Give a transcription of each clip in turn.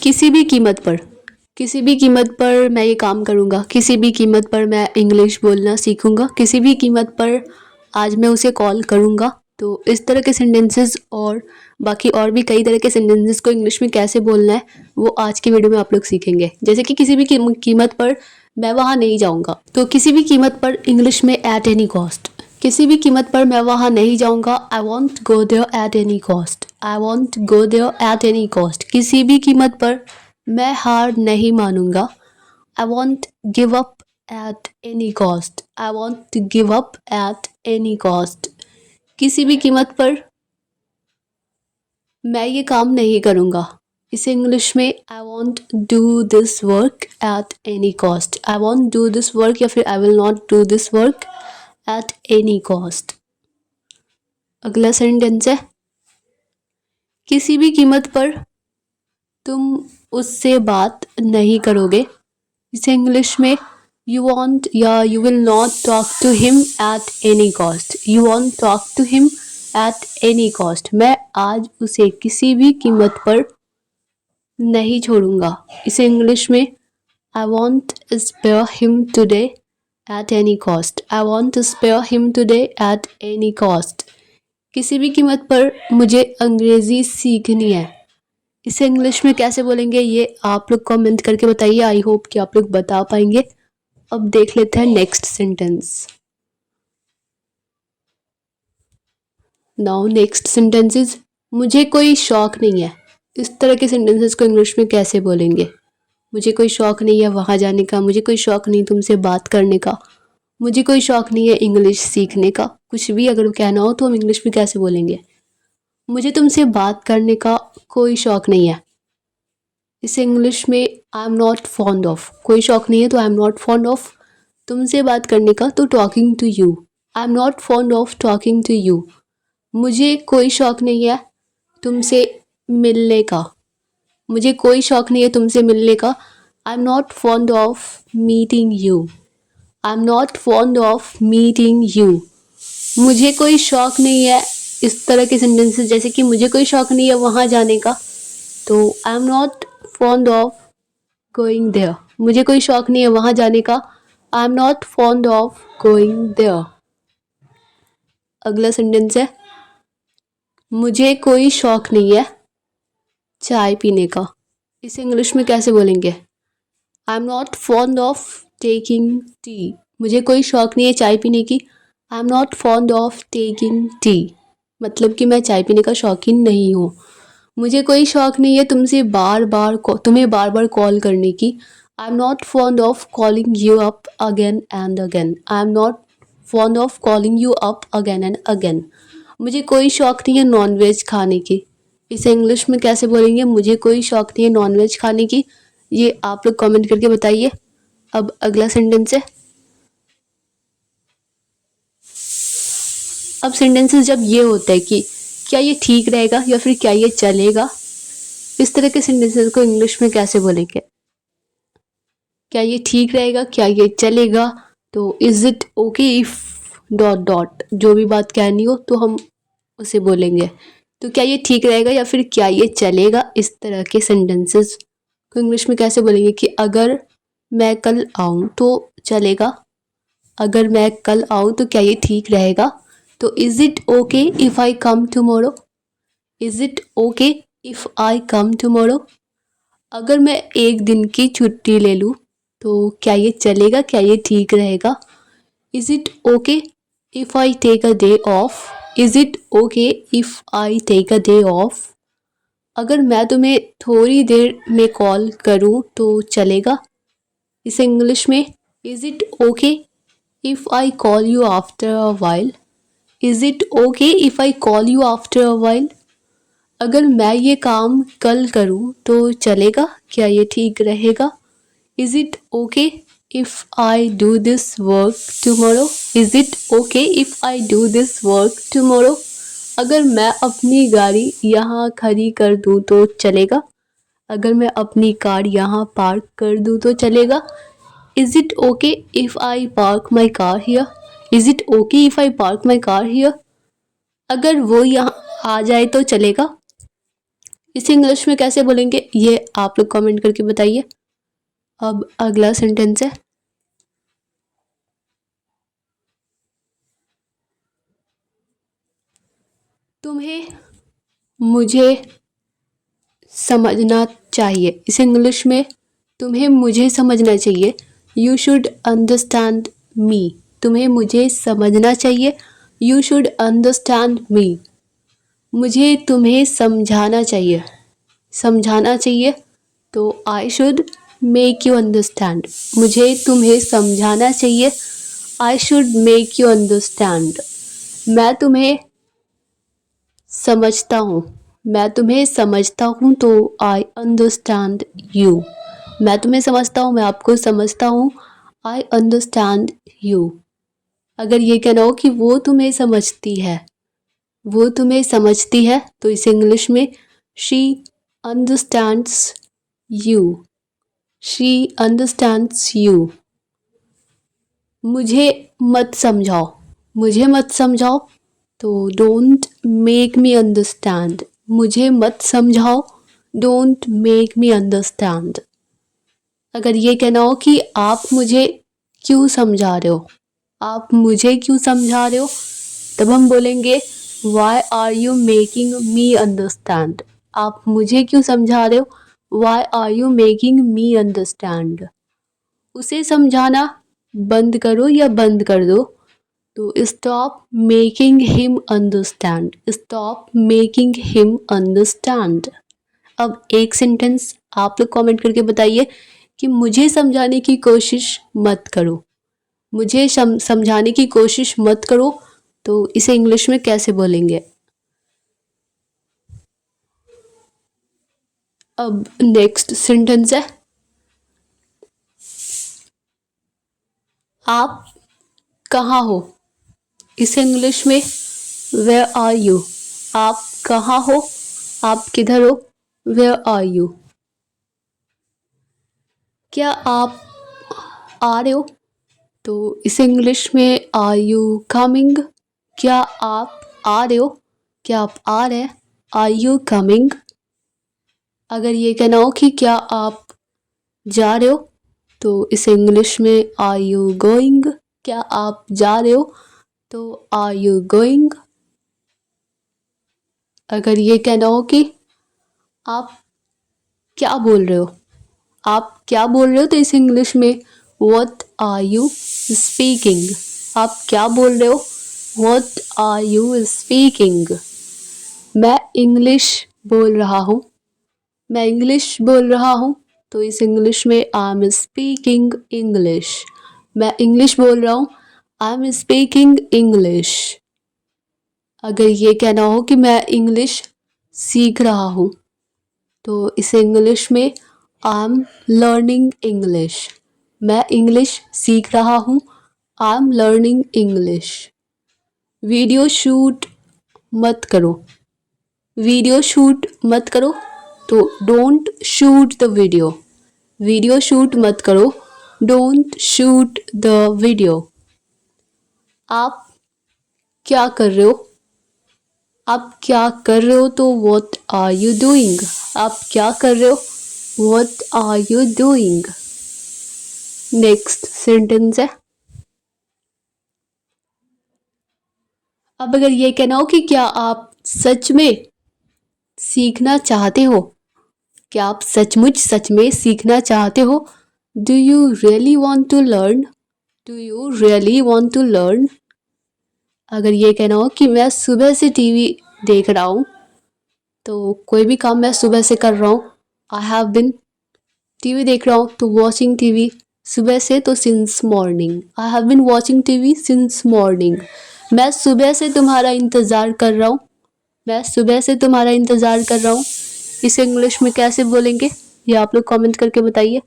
किसी भी कीमत पर, किसी भी कीमत पर मैं ये काम करूँगा, किसी भी कीमत पर मैं इंग्लिश बोलना सीखूँगा, किसी भी कीमत पर आज मैं उसे कॉल करूँगा। तो इस तरह के सेंटेंसेस और बाकी और भी कई तरह के सेंटेंसेस को इंग्लिश में कैसे बोलना है वो आज की वीडियो में आप लोग सीखेंगे। जैसे कि किसी भी कीमत पर मैं वहाँ नहीं जाऊँगा, तो किसी भी कीमत पर इंग्लिश में एट एनी कॉस्ट। किसी भी कीमत पर मैं वहाँ नहीं जाऊँगा, I won't go there at any cost. I won't go there at any cost. किसी भी कीमत पर मैं हार नहीं मानूंगा, I won't give up at any cost. I won't give up at any cost. किसी भी कीमत पर मैं ये काम नहीं करूँगा, इसे इंग्लिश में I want do this work at any cost. I want do this work या फिर I will not do this work at any cost. अगला सेंटेंस है, किसी भी कीमत पर तुम उससे बात नहीं करोगे, इसे इंग्लिश में यू वॉन्ट या you will not talk to him at any cost. You won't talk to him at any cost. मैं आज उसे किसी भी कीमत पर नहीं छोड़ूंगा, इसे इंग्लिश में I won't spare him today at any cost. I won't spare him today at any cost. किसी भी कीमत पर मुझे अंग्रेज़ी सीखनी है, इसे इंग्लिश में कैसे बोलेंगे ये आप लोग कमेंट करके बताइए। आई होप कि आप लोग बता पाएंगे। अब देख लेते हैं next sentence. Now next sentence is मुझे कोई शौक नहीं है। इस तरह के सेंटेंसेस को इंग्लिश में कैसे बोलेंगे? मुझे कोई शौक नहीं है वहाँ जाने का, मुझे कोई शौक नहीं तुमसे बात करने का, मुझे कोई शौक नहीं है इंग्लिश सीखने का। कुछ भी अगर कहना हो तो हम इंग्लिश में कैसे बोलेंगे? मुझे तुमसे बात करने का कोई शौक नहीं है, इसे इंग्लिश में I am not fond of. कोई शौक नहीं है तो I am not fond of तुमसे बात करने का, तो talking to you. I am not fond of talking to you. मुझे कोई शौक नहीं है तुमसे मिलने का, मुझे कोई शौक नहीं है तुमसे मिलने का। I am not fond of meeting you. I am not fond of meeting you. मुझे कोई शौक नहीं है, इस तरह के सेंटेंसेस जैसे कि मुझे कोई शौक नहीं है वहाँ जाने का, तो I am not fond of going there. मुझे कोई शौक नहीं है वहाँ जाने का, I am not fond of going there. अगला सेंटेंस है, मुझे कोई शौक नहीं है चाय पीने का, इसे इंग्लिश में कैसे बोलेंगे? आई am not fond of taking tea. मुझे कोई शौक नहीं है चाय पीने की, आई am not fond of taking tea. मतलब कि मैं चाय पीने का शौकीन नहीं हूँ। मुझे कोई शौक नहीं है तुम्हें बार बार कॉल करने की, आई am not fond of calling you up again and again. I am not fond of calling you up again and again. मुझे कोई शौक नहीं है नॉनवेज खाने की, इसे इंग्लिश में कैसे बोलेंगे? मुझे कोई शौक नहीं है नॉनवेज खाने की, ये आप लोग कमेंट करके बताइए। अब अगला सेंटेंस है, अब सेंटेंसेस जब ये होता है कि क्या ये ठीक रहेगा या फिर क्या ये चलेगा, इस तरह के सेंटेंसेस को इंग्लिश में कैसे बोलेंगे? क्या ये ठीक रहेगा, क्या ये चलेगा, तो is it okay if dot dot, जो भी बात कहनी हो तो हम उसे बोलेंगे। तो क्या ये ठीक रहेगा या फिर क्या ये चलेगा, इस तरह के सेंटेंसेस को इंग्लिश में कैसे बोलेंगे? कि अगर मैं कल आऊँ तो चलेगा, अगर मैं कल आऊँ तो क्या ये ठीक रहेगा, तो is it okay if I come tomorrow. Is it okay if I come tomorrow. अगर मैं एक दिन की छुट्टी ले लूँ तो क्या ये चलेगा, क्या ये ठीक रहेगा? Is it okay if I take a day off. Is it okay if I take a day off. अगर मैं तुम्हें थोड़ी देर में कॉल करूँ तो चलेगा, इसे इंग्लिश में is it okay if I call you after a while. Is it okay if I call you after a while. अगर मैं ये काम कल करूँ तो चलेगा, क्या ये ठीक रहेगा? Is it okay if I do this work tomorrow. Is it okay if I do this work tomorrow. अगर मैं अपनी गाड़ी यहाँ खड़ी कर दूँ तो चलेगा, अगर मैं अपनी कार यहाँ पार्क कर दूँ तो चलेगा। Is it okay if I park my car here. Is it okay if I park my car here. अगर वो यहाँ आ जाए तो चलेगा, इसे इंग्लिश में कैसे बोलेंगे ये आप लोग कमेंट करके बताइए। अब अगला सेंटेंस है, तुम्हें मुझे समझना चाहिए। इसे इंग्लिश में तुम्हें मुझे समझना चाहिए, यू शुड अंडरस्टैंड मी। तुम्हें मुझे समझना चाहिए, यू शुड अंडरस्टैंड मी। मुझे तुम्हें समझाना चाहिए, समझाना चाहिए तो I should make you understand. मुझे तुम्हें समझाना चाहिए, I should make you understand. मैं तुम्हें समझता हूँ, मैं तुम्हें समझता हूँ तो आई अंडरस्टैंड यू। मैं तुम्हें समझता हूँ, मैं आपको समझता हूँ, आई अंडरस्टैंड यू। अगर ये कहना हो कि वो तुम्हें समझती है, वो तुम्हें समझती है तो इसे इंग्लिश में she understands you, she understands you. मुझे मत समझाओ, मुझे मत समझाओ तो डोंट मेक मी अंडरस्टैंड। मुझे मत समझाओ, डोंट मेक मी अंडरस्टैंड। अगर ये कहना हो कि आप मुझे क्यों समझा रहे हो, आप मुझे क्यों समझा रहे हो, तब हम बोलेंगे why are you making me understand. आप मुझे क्यों समझा रहे हो, why are you making me understand. उसे समझाना बंद करो या बंद कर दो तो stop making him understand, stop making him understand. अब एक सेंटेंस आप लोग कमेंट करके बताइए कि मुझे समझाने की कोशिश मत करो। मुझे समझाने की कोशिश मत करो तो इसे इंग्लिश में कैसे बोलेंगे। अब नेक्स्ट सेंटेंस है, आप कहाँ हो। इसे इंग्लिश में वेयर आर यू। आप कहाँ हो, आप किधर हो, वेयर आर यू। क्या आप आ रहे हो तो इसे इंग्लिश में आर यू कमिंग। क्या आप आ रहे हो, क्या आप आ रहे हैं, आर यू कमिंग। अगर ये कहना हो कि क्या आप जा रहे हो तो इसे इंग्लिश में आर यू गोइंग। क्या आप जा रहे हो तो आर यू गोइंग। अगर ये कहना हो कि आप क्या बोल रहे हो, आप क्या बोल रहे हो तो इसे इंग्लिश में व्हाट आर यू स्पीकिंग। आप क्या बोल रहे हो, व्हाट आर यू स्पीकिंग। मैं इंग्लिश बोल रहा हूँ, मैं इंग्लिश बोल रहा हूँ तो इस इंग्लिश में आई एम स्पीकिंग इंग्लिश। मैं इंग्लिश बोल रहा हूँ, आई एम स्पीकिंग इंग्लिश। अगर ये कहना हो कि मैं इंग्लिश सीख रहा हूँ तो इसे इंग्लिश में आई एम लर्निंग इंग्लिश। मैं इंग्लिश सीख रहा हूँ, I am learning English. Video shoot मत करो, वीडियो शूट मत करो तो don't shoot the video. Video shoot मत करो, डोंट शूट द वीडियो। आप क्या कर रहे हो, आप क्या कर रहे हो तो व्हाट आर यू डूइंग। आप क्या कर रहे हो, what are you doing. Next sentence है, अब अगर ये कहना हो कि क्या आप सच में सीखना चाहते हो, क्या आप सचमुच सच में सीखना चाहते हो, do you really want to learn, do you really want to learn. अगर ये कहना हो कि मैं सुबह से टीवी देख रहा हूँ, तो कोई भी काम मैं सुबह से कर रहा हूँ, आई हैव बिन टीवी देख रहा हूँ तो वॉचिंग टीवी सुबह से तो since morning, I have been watching TV since morning. मैं सुबह से तुम्हारा इंतज़ार कर रहा हूँ, मैं सुबह से तुम्हारा इंतज़ार कर रहा हूँ। इसे इंग्लिश में कैसे बोलेंगे ये आप लोग कमेंट करके बताइए।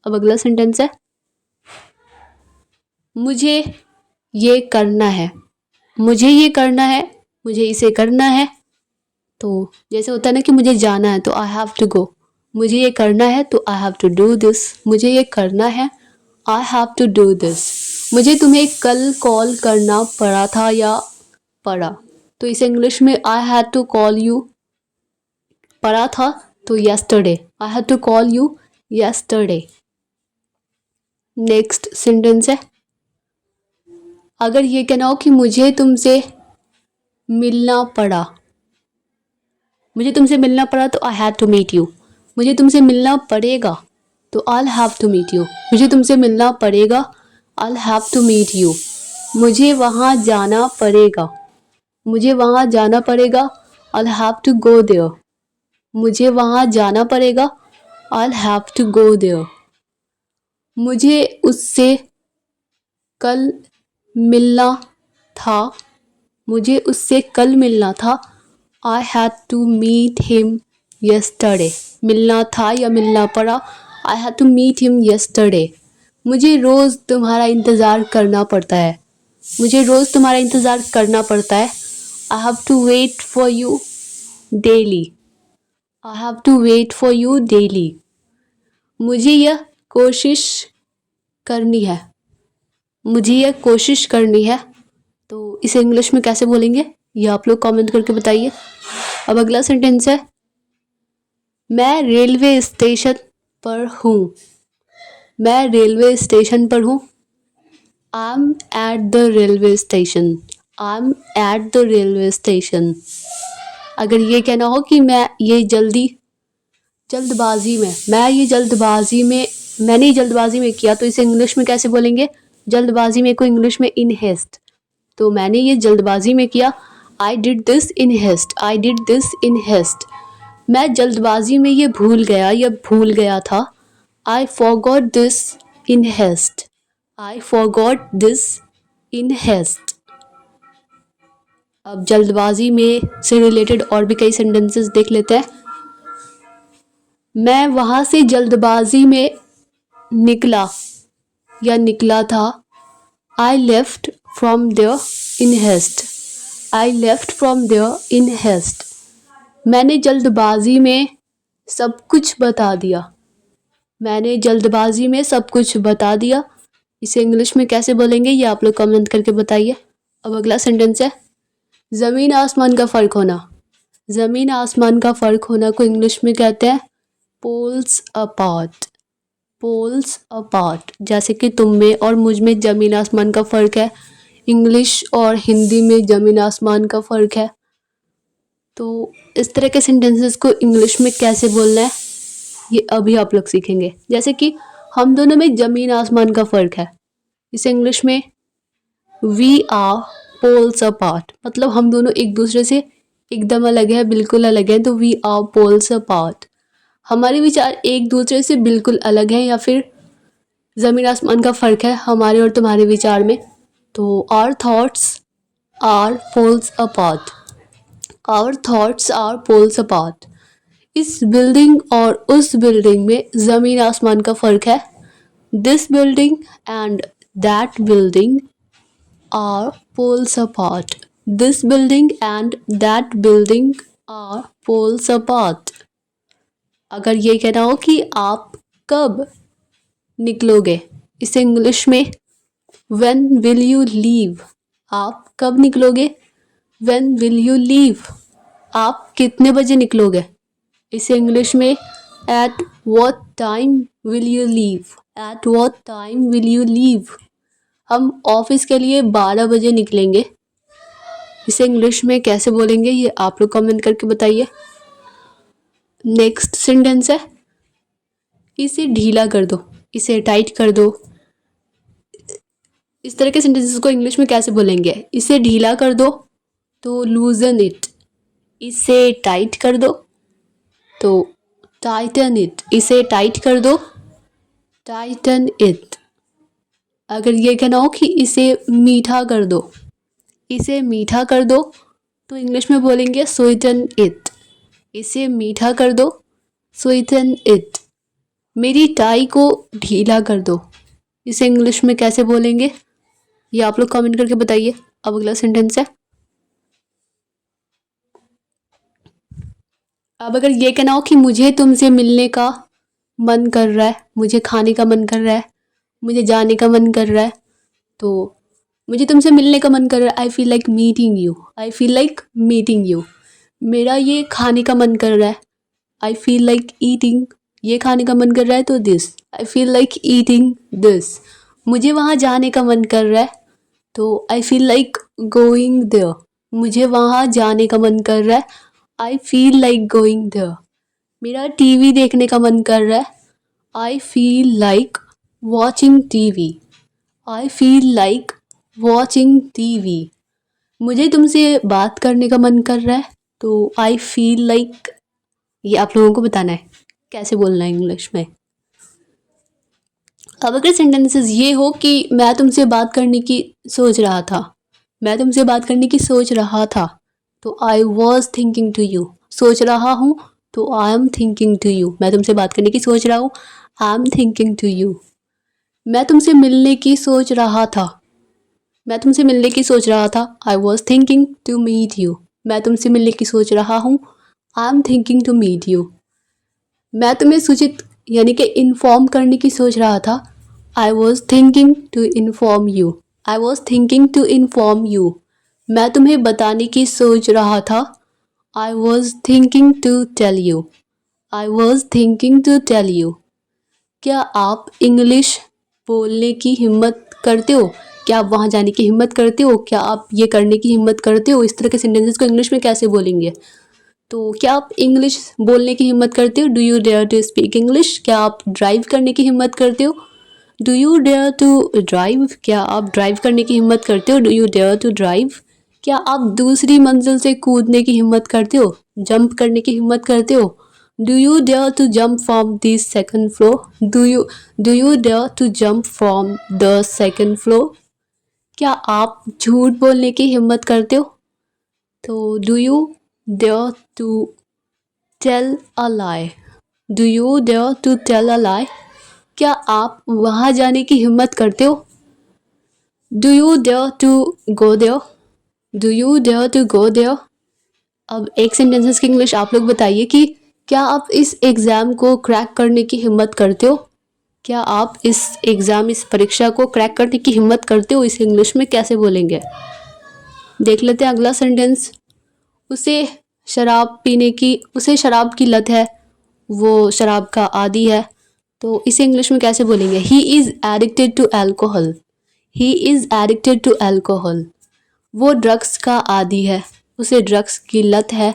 अब अगला सेंटेंस है, मुझे ये करना है, मुझे ये करना है, मुझे इसे करना है। तो जैसे होता है ना कि मुझे जाना है तो आई हैव टू गो, मुझे ये करना है तो I have to do this, मुझे ये करना है, I have to do this. मुझे तुम्हें कल कॉल करना पड़ा था या पड़ा तो इसे इंग्लिश में I had to call you पड़ा था तो yesterday. I had to call you yesterday. Next sentence है, अगर ये कहना हो कि मुझे तुमसे मिलना पड़ा, मुझे तुमसे मिलना पड़ा तो I had to meet you. मुझे तुमसे मिलना पड़ेगा तो I'll have to meet you. मुझे तुमसे मिलना पड़ेगा, I'll have to meet you. मुझे वहाँ जाना पड़ेगा, मुझे वहाँ जाना पड़ेगा, I'll have to go there. मुझे वहाँ जाना पड़ेगा, I'll have to go there. मुझे उससे कल मिलना था, मुझे उससे कल मिलना था, I had to meet him yesterday. मिलना था या मिलना पड़ा, I had to meet him yesterday. मुझे रोज़ तुम्हारा इंतज़ार करना पड़ता है, मुझे रोज़ तुम्हारा इंतज़ार करना पड़ता है, I have to wait for you daily. I have to wait for you daily. मुझे यह कोशिश करनी है, मुझे यह कोशिश करनी है, तो इसे इंग्लिश में कैसे बोलेंगे ये आप लोग कमेंट करके बताइए. अब अगला सेंटेंस है, मैं रेलवे स्टेशन पर हूँ, मैं रेलवे स्टेशन पर हूँ. I M at the railway station, I am at the railway station. अगर ये कहना हो कि मैंने ये जल्दबाजी में किया, तो इसे इंग्लिश में कैसे बोलेंगे. जल्दबाजी में को इंग्लिश में इन हेस्ट. तो मैंने ये जल्दबाजी में किया, I did this in haste, I did this in haste. मैं जल्दबाजी में ये भूल गया या भूल गया था, I forgot this in haste, I forgot this in haste. अब जल्दबाजी में से रिलेटेड और भी कई सेंटेंसेस देख लेते हैं. मैं वहाँ से जल्दबाजी में निकला या निकला था, I left from there in haste, I left from there in haste. मैंने जल्दबाजी में सब कुछ बता दिया, मैंने जल्दबाजी में सब कुछ बता दिया. इसे इंग्लिश में कैसे बोलेंगे ये आप लोग कमेंट करके बताइए. अब अगला सेंटेंस है, ज़मीन आसमान का फ़र्क होना. ज़मीन आसमान का फ़र्क होना को इंग्लिश में कहते हैं पोल्स अपार्ट, पोल्स अपार्ट. जैसे कि तुम में और मुझ में ज़मीन आसमान का फ़र्क है, इंग्लिश और हिंदी में ज़मीन आसमान का फ़र्क है. तो इस तरह के सेंटेंसेस को इंग्लिश में कैसे बोलना है ये अभी आप लोग सीखेंगे. जैसे कि हम दोनों में ज़मीन आसमान का फ़र्क है, इसे इंग्लिश में वी आर पोल्स अपार्ट. मतलब हम दोनों एक दूसरे से एकदम अलग है, बिल्कुल अलग है, तो वी आर पोल्स अपार्ट. हमारे विचार एक दूसरे से बिल्कुल अलग हैं या फिर ज़मीन आसमान का फ़र्क है हमारे और तुम्हारे विचार में. तो our thoughts are poles apart, our thoughts are poles apart. इस बिल्डिंग और उस बिल्डिंग में ज़मीन आसमान का फ़र्क है. This building and that building are poles apart. This building and that building are poles apart. अगर ये कहना हो कि आप कब निकलोगे, इसे इंग्लिश में व्हेन विल यू लीव. आप कब निकलोगे, व्हेन विल यू लीव. आप कितने बजे निकलोगे, इसे इंग्लिश में at what time will you leave, at what time will you leave. हम ऑफिस के लिए 12 बजे निकलेंगे, इसे इंग्लिश में कैसे बोलेंगे ये आप लोग कमेंट करके बताइए. नेक्स्ट सेंटेंस है, इसे ढीला कर दो, इसे टाइट कर दो. इस तरह के सेंटेंसेस को इंग्लिश में कैसे बोलेंगे. इसे ढीला कर दो तो लूजन इट, इसे टाइट कर दो तो टाइटन इट, इसे टाइट कर दो टाइटन इट. अगर ये कहना हो कि इसे मीठा कर दो, इसे मीठा कर दो, तो इंग्लिश में बोलेंगे स्वीटन इट, इसे मीठा कर दो स्वीटन इट. मेरी टाई को ढीला कर दो, इसे इंग्लिश में कैसे बोलेंगे ये आप लोग कमेंट करके बताइए. अब अगला सेंटेंस है, अब अगर ये कहना हो कि मुझे तुमसे मिलने का मन कर रहा है, मुझे खाने का मन कर रहा है, मुझे जाने का मन कर रहा है, तो मुझे तुमसे मिलने का मन कर रहा है, I feel like meeting you, I feel like meeting you. मेरा ये खाने का मन कर रहा है, आई फील लाइक ईटिंग, ये खाने का मन कर रहा है तो this, I feel like eating this. मुझे वहाँ जाने का मन कर रहा है तो I feel like going there, मुझे वहाँ जाने का मन कर रहा है, I feel like going there. मेरा टीवी देखने का मन कर रहा है, I feel like watching TV, I feel like watching TV. मुझे तुमसे बात करने का मन कर रहा है तो आई फील लाइक, ये आप लोगों को बताना है कैसे बोलना है इंग्लिश में। अब अगर सेंटेंसेस ये हो कि मैं तुमसे बात करने की सोच रहा था, मैं तुमसे बात करने की सोच रहा था तो I was thinking to you, सोच रहा हूँ तो I am thinking to you, मैं तुमसे बात करने की सोच रहा हूँ, I am thinking to you. मैं तुमसे मिलने की सोच रहा था, मैं तुमसे मिलने की सोच रहा था, I was thinking to meet you, मैं तुमसे मिलने की सोच रहा हूँ, I am thinking to meet you. मैं तुम्हें सूचित यानी कि इन्फॉर्म करने की सोच रहा था, I was thinking to inform you, I was thinking to inform you. मैं तुम्हें बताने की सोच रहा था, I was thinking to tell you, I was thinking to tell you. क्या आप इंग्लिश बोलने की हिम्मत करते हो, क्या आप वहाँ जाने की हिम्मत करते हो, क्या आप ये करने की हिम्मत करते हो। इस तरह के सेंटेंसेस को इंग्लिश में कैसे बोलेंगे, तो क्या आप इंग्लिश बोलने की हिम्मत करते हो, do you dare to speak English. क्या आप ड्राइव करने की हिम्मत करते हो, do you dare to drive, क्या आप ड्राइव करने की हिम्मत करते हो, do you dare to drive. क्या आप दूसरी मंजिल से कूदने की हिम्मत करते हो, जंप करने की हिम्मत करते हो, do you dare to jump from the second floor, do you dare to jump from the second floor. क्या आप झूठ बोलने की हिम्मत करते हो, तो do you dare to tell a lie, do you dare to tell a lie. क्या आप वहाँ जाने की हिम्मत करते हो, do you dare to go there, do you dare to go there. अब एक सेंटेंसेस की इंग्लिश आप लोग बताइए कि क्या आप इस एग्ज़ाम को क्रैक करने की हिम्मत करते हो, क्या आप इस एग्ज़ाम इस परीक्षा को क्रैक करने की हिम्मत करते हो। इस इंग्लिश में कैसे बोलेंगे, देख लेते हैं अगला सेंटेंस। उसे उसे शराब की लत है, वो शराब का आदी है, तो इसे इंग्लिश में कैसे बोलेंगे। He is addicted to alcohol, he is addicted to alcohol. वो ड्रग्स का आदी है, उसे ड्रग्स की लत है,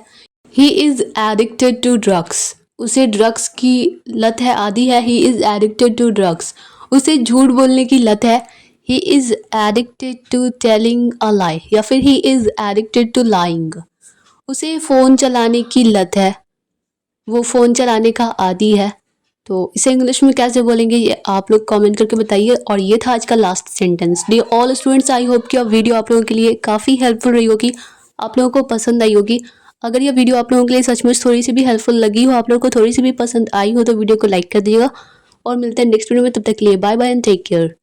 he is addicted to drugs, उसे ड्रग्स की लत है, आदी है, he is addicted to drugs. उसे झूठ बोलने की लत है, he is addicted to telling a lie, या फिर he is addicted to lying. उसे फ़ोन चलाने की लत है, वो फ़ोन चलाने का आदी है, तो इसे इंग्लिश में कैसे बोलेंगे ये आप लोग कमेंट करके बताइए। और ये था आज का last sentence. Dear all students, I hope कि वीडियो आप लोगों के लिए काफ़ी हेल्पफुल रही होगी, आप लोगों को पसंद आई होगी। अगर ये वीडियो आप लोगों के लिए सचमुच थोड़ी सी भी हेल्पफुल लगी हो, आप लोगों को थोड़ी सी भी पसंद आई हो, तो वीडियो को लाइक कर दीजिएगा। और मिलते हैं नेक्स्ट वीडियो में, तब तक के लिए bye bye and take care.